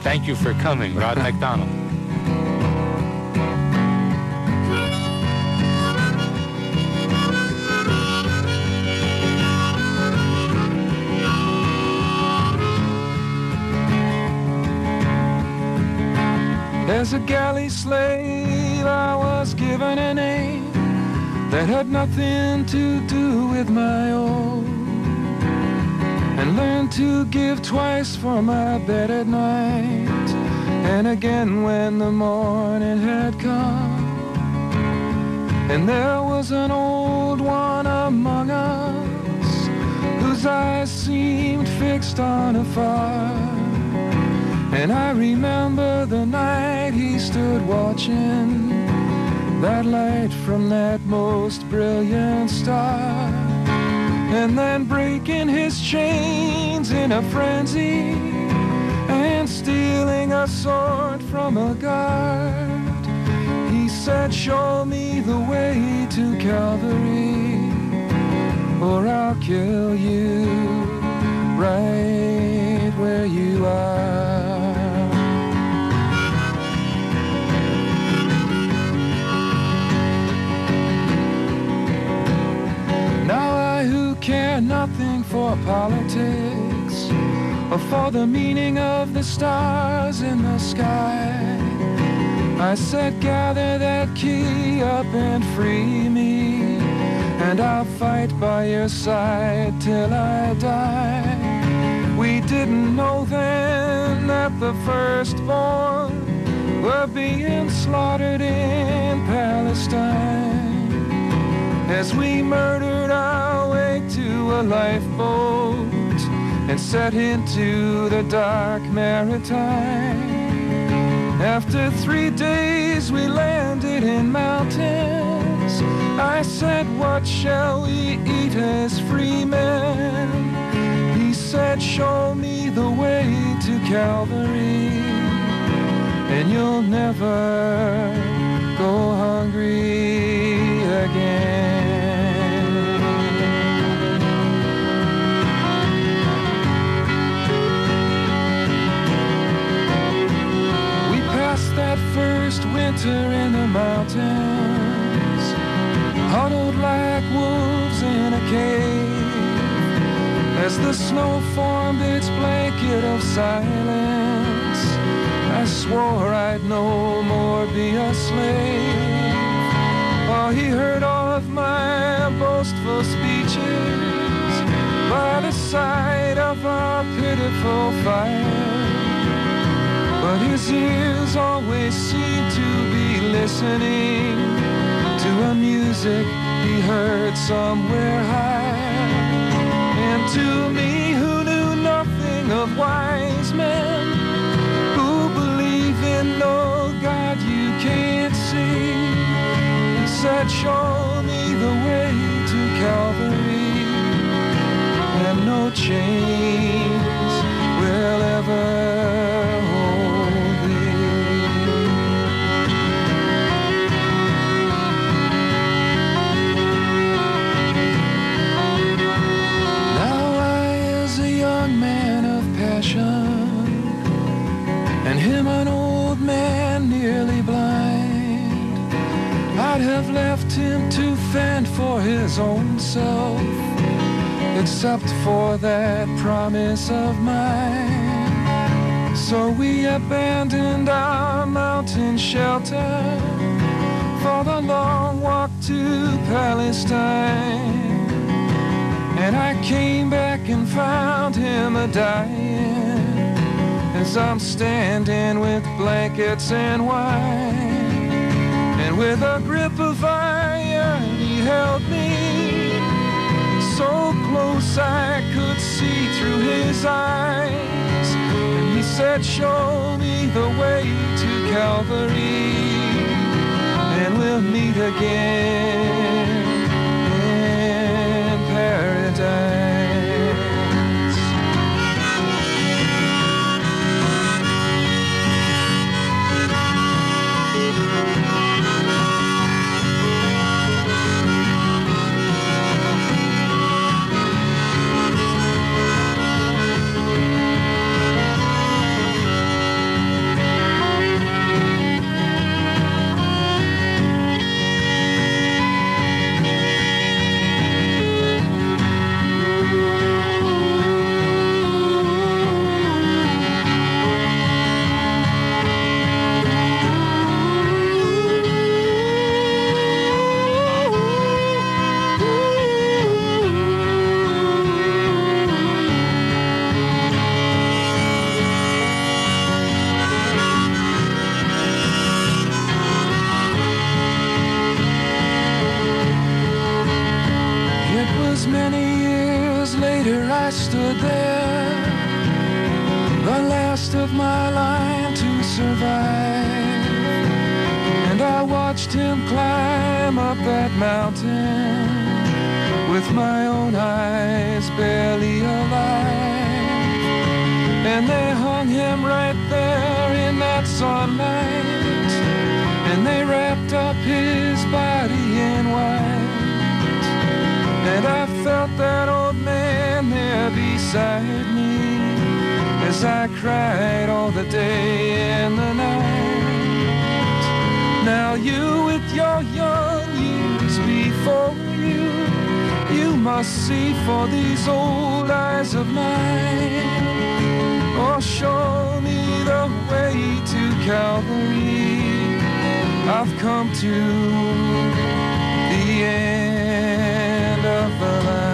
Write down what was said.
Thank you for coming, Rod MacDonald. As a galley slave, I was given a name that had nothing to do with my own, and learned to give twice for my bed at night, and again when the morning had come. And there was an old one among us whose eyes seemed fixed on afar, and I remember the night he stood watching that light from that most brilliant star, and then breaking his chains in a frenzy and stealing a sword from a guard, he said, "Show me the way to Calvary, or I'll kill you right where you are." Care nothing for politics or for the meaning of the stars in the sky, I said, "Gather that key up and free me, and I'll fight by your side till I die." We didn't know then that the firstborn were being slaughtered in Palestine, as we murdered our way to a lifeboat and set into the dark maritime. After 3 days we landed in mountains. I said, "What shall we eat as free men?" He said, "Show me the way to Calvary, and you'll never go hungry again." That first winter in the mountains, huddled like wolves in a cave, as the snow formed its blanket of silence. I swore I'd no more be a slave. Oh, he heard all of my boastful speeches by the side of our pitiful fire, but his ears always seemed to be listening to a music he heard somewhere high. And to me, who knew nothing of wise men, who believe in no God you can't see, he said, "Show me the way to Calvary, and no chains will ever hold thee." Now I, as a young man of passion, and him an old man nearly blind, I'd have left him to fend for his own self, except for that promise of mine. So we abandoned our mountain shelter for the long walk to Palestine, and I came back and found him a-dying, as I'm standing with blankets and wine, and with a grip of iron he held me so close I could see through his eyes, and he said, "Show me the way to Calvary, and we'll meet again in paradise." my line to survive. And I watched him climb up that mountain with my own eyes barely alive. And they hung him right there in that sunlight, and they wrapped up his body in white. And I felt that old man there beside me as I cried all the day and the night. Now you with your young years before you, you must see for these old eyes of mine. Oh, show me the way to Calvary. I've come to the end of the line.